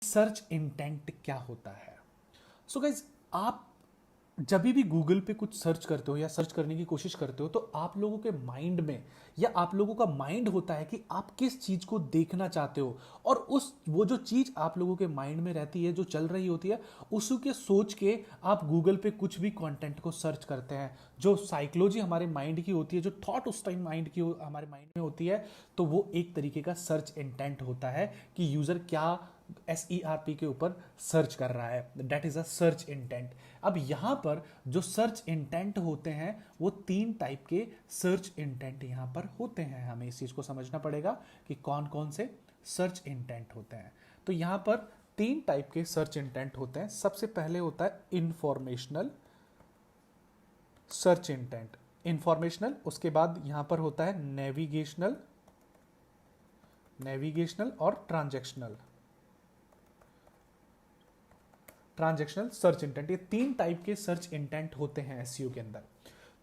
Search intent क्या होता है। सो गाइज, आप जब भी गूगल पे कुछ सर्च करते हो या सर्च करने की कोशिश करते हो तो आप लोगों के माइंड में या आप लोगों का माइंड होता है कि आप किस चीज को देखना चाहते हो, और उस वो जो चीज आप लोगों के माइंड में रहती है, जो चल रही होती है, उसी के सोच के आप गूगल पे कुछ भी कंटेंट को सर्च करते हैं। जो साइकोलॉजी हमारे माइंड की होती है, जो थॉट उस टाइम हमारे माइंड में होती है, तो वो एक तरीके का सर्च इंटेंट होता है कि यूजर क्या SERP के ऊपर सर्च कर रहा है। That is a search intent. अब यहां पर जो सर्च इंटेंट होते हैं वो 3 टाइप के सर्च इंटेंट यहां पर होते हैं। हमें इस चीज को समझना पड़ेगा कि कौन कौन से सर्च इंटेंट होते हैं। तो यहां पर 3 टाइप के सर्च इंटेंट होते हैं। सबसे पहले होता है इंफॉर्मेशनल सर्च इंटेंट, इंफॉर्मेशनल। उसके बाद यहां पर होता है नेविगेशनल, और ट्रांजैक्शनल सर्च इंटेंट। ये 3 टाइप के सर्च इंटेंट होते हैं एसईओ के अंदर।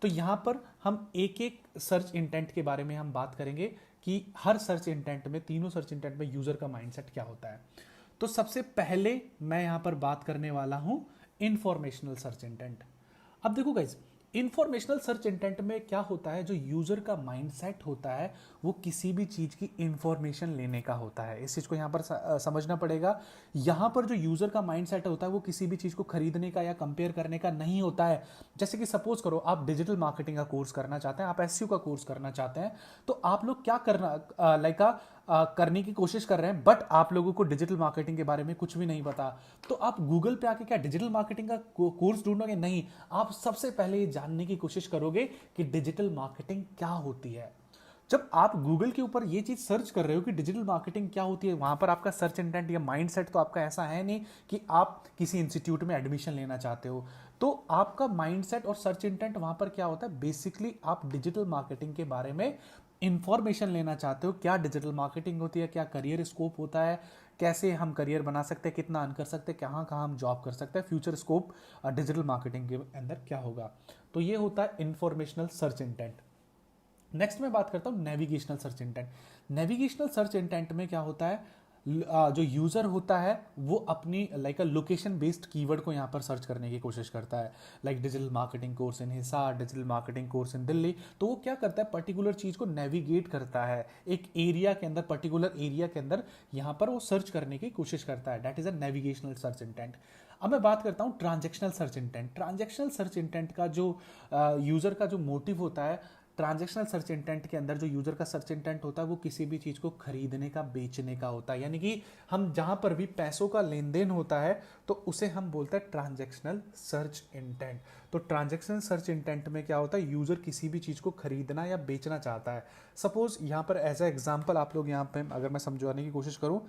तो यहां पर हम एक एक सर्च इंटेंट के बारे में हम बात करेंगे कि हर सर्च इंटेंट में, तीनों सर्च इंटेंट में यूजर का माइंडसेट क्या होता है। तो सबसे पहले मैं यहां पर बात करने वाला हूं इंफॉर्मेशनल सर्च इंटेंट। अब देखो गाइज, इंफॉर्मेशनल सर्च इंटेंट में क्या होता है, जो यूजर का माइंडसेट होता है वो किसी भी चीज की इंफॉर्मेशन लेने का होता है। इस चीज को यहां पर समझना पड़ेगा। यहां पर जो यूजर का माइंडसेट होता है वो किसी भी चीज को खरीदने का या कंपेयर करने का नहीं होता है। जैसे कि सपोज करो आप डिजिटल मार्केटिंग का कोर्स करना चाहते हैं, आप एसईओ का कोर्स करना चाहते हैं, तो आप लोग क्या करना करने की कोशिश कर रहे हैं, बट आप लोगों को डिजिटल मार्केटिंग के बारे में कुछ भी नहीं पता। तो आप गूगल पे आके क्या डिजिटल मार्केटिंग का कोर्स ढूंढोगे? नहीं, आप सबसे पहले ये जानने की कोशिश करोगे कि डिजिटल मार्केटिंग क्या होती है। जब आप गूगल के ऊपर ये चीज सर्च कर रहे हो कि डिजिटल मार्केटिंग क्या होती है, वहां पर आपका सर्च इंटेंट या माइंडसेट तो आपका ऐसा है नहीं कि आप किसी इंस्टीट्यूट में एडमिशन लेना चाहते हो। तो आपका माइंडसेट और सर्च इंटेंट वहां पर क्या होता है, बेसिकली आप डिजिटल मार्केटिंग के बारे में इंफॉर्मेशन लेना चाहते हो। क्या डिजिटल मार्केटिंग होती है, क्या करियर स्कोप होता है, कैसे हम करियर बना सकते हैं, कितना अर्न कर सकते हैं, कहाँ कहाँ हम जॉब कर सकते हैं, फ्यूचर स्कोप डिजिटल मार्केटिंग के अंदर क्या होगा। तो ये होता है इंफॉर्मेशनल सर्च इंटेंट। नेक्स्ट मैं बात करता हूँ navigational search intent. Navigational search intent में क्या होता है, जो यूजर होता है वो अपनी लोकेशन बेस्ड कीवर्ड को यहाँ पर सर्च करने की कोशिश करता है। Digital marketing course in Hisar, digital marketing course in Delhi. तो वो क्या करता है, पर्टिकुलर चीज को नेविगेट करता है एक एरिया के अंदर, पर्टिकुलर एरिया के अंदर यहाँ पर वो सर्च करने की कोशिश करता है। That is a navigational search intent. अब मैं बात करता हूँ transactional search intent. Transactional search intent का जो यूजर का जो मोटिव होता है, ट्रांजैक्शनल सर्च इंटेंट के अंदर जो यूजर का सर्च इंटेंट होता है वो किसी भी चीज को खरीदने का, बेचने का होता है। यानी कि हम जहां पर भी पैसों का लेन देन होता है तो उसे हम बोलते हैं ट्रांजैक्शनल सर्च इंटेंट। तो ट्रांजैक्शनल सर्च इंटेंट में क्या होता है, यूजर किसी भी चीज को खरीदना या बेचना चाहता है। सपोज यहां पर एज ए एग्जाम्पल आप लोग यहाँ पे अगर मैं समझाने की कोशिश करूं,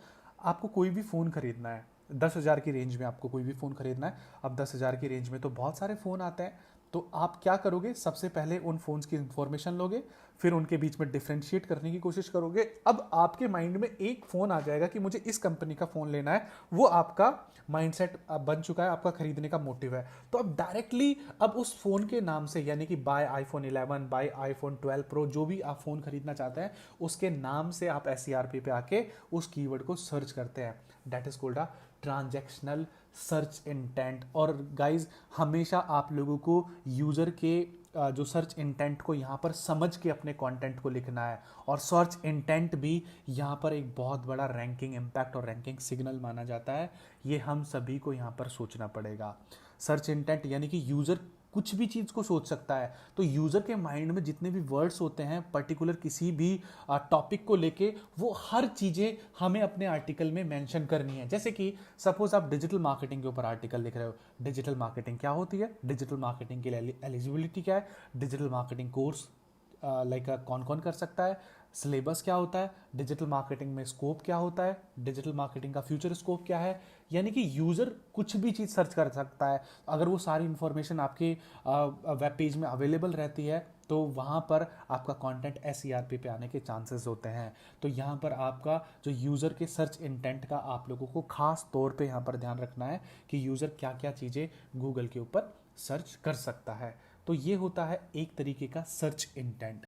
आपको कोई भी फोन खरीदना है 10,000 की रेंज में, आपको कोई भी फोन खरीदना है। अब 10,000 की रेंज में तो बहुत सारे फोन आते हैं। तो आप क्या करोगे, सबसे पहले उन फोन्स की इंफॉर्मेशन लोगे, फिर उनके बीच में डिफ्रेंशिएट करने की कोशिश करोगे। अब आपके माइंड में एक फोन आ जाएगा कि मुझे इस कंपनी का फोन लेना है, वो आपका माइंडसेट बन चुका है, आपका खरीदने का मोटिव है। तो अब डायरेक्टली अब उस फोन के नाम से, यानी कि by iPhone 11, by iPhone 12 pro, जो भी आप फोन खरीदना चाहते हैं उसके नाम से आप SERP पे आके उस कीवर्ड को सर्च करते हैं। That is called a transactional search intent. और गाइज, हमेशा आप लोगों को यूजर के जो सर्च इंटेंट को यहाँ पर समझ के अपने कंटेंट को लिखना है। और सर्च इंटेंट भी यहाँ पर एक बहुत बड़ा रैंकिंग इम्पैक्ट और रैंकिंग सिग्नल माना जाता है। ये हम सभी को यहाँ पर सोचना पड़ेगा। सर्च इंटेंट यानी कि यूजर कुछ भी चीज को सोच सकता है। तो यूजर के माइंड में जितने भी वर्ड्स होते हैं पर्टिकुलर किसी भी टॉपिक को लेके, वो हर चीजें हमें अपने आर्टिकल में मेंशन करनी है। जैसे कि सपोज आप डिजिटल मार्केटिंग के ऊपर आर्टिकल लिख रहे हो, डिजिटल मार्केटिंग क्या होती है, डिजिटल मार्केटिंग के लिए एलिजिबिलिटी क्या है, डिजिटल मार्केटिंग कोर्स कौन कौन कर सकता है, सिलेबस क्या होता है, डिजिटल मार्केटिंग में स्कोप क्या होता है, डिजिटल मार्केटिंग का फ्यूचर स्कोप क्या है। यानी कि यूजर कुछ भी चीज सर्च कर सकता है। अगर वो सारी इंफॉर्मेशन आपके वेब पेज में अवेलेबल रहती है तो वहां पर आपका कंटेंट SERP पे आने के चांसेस होते हैं। तो यहाँ पर आपका जो यूजर के सर्च इंटेंट का आप लोगों को खास तौर पे यहाँ पर ध्यान रखना है कि यूजर क्या क्या चीजें गूगल के ऊपर सर्च कर सकता है। तो ये होता है एक तरीके का सर्च इंटेंट।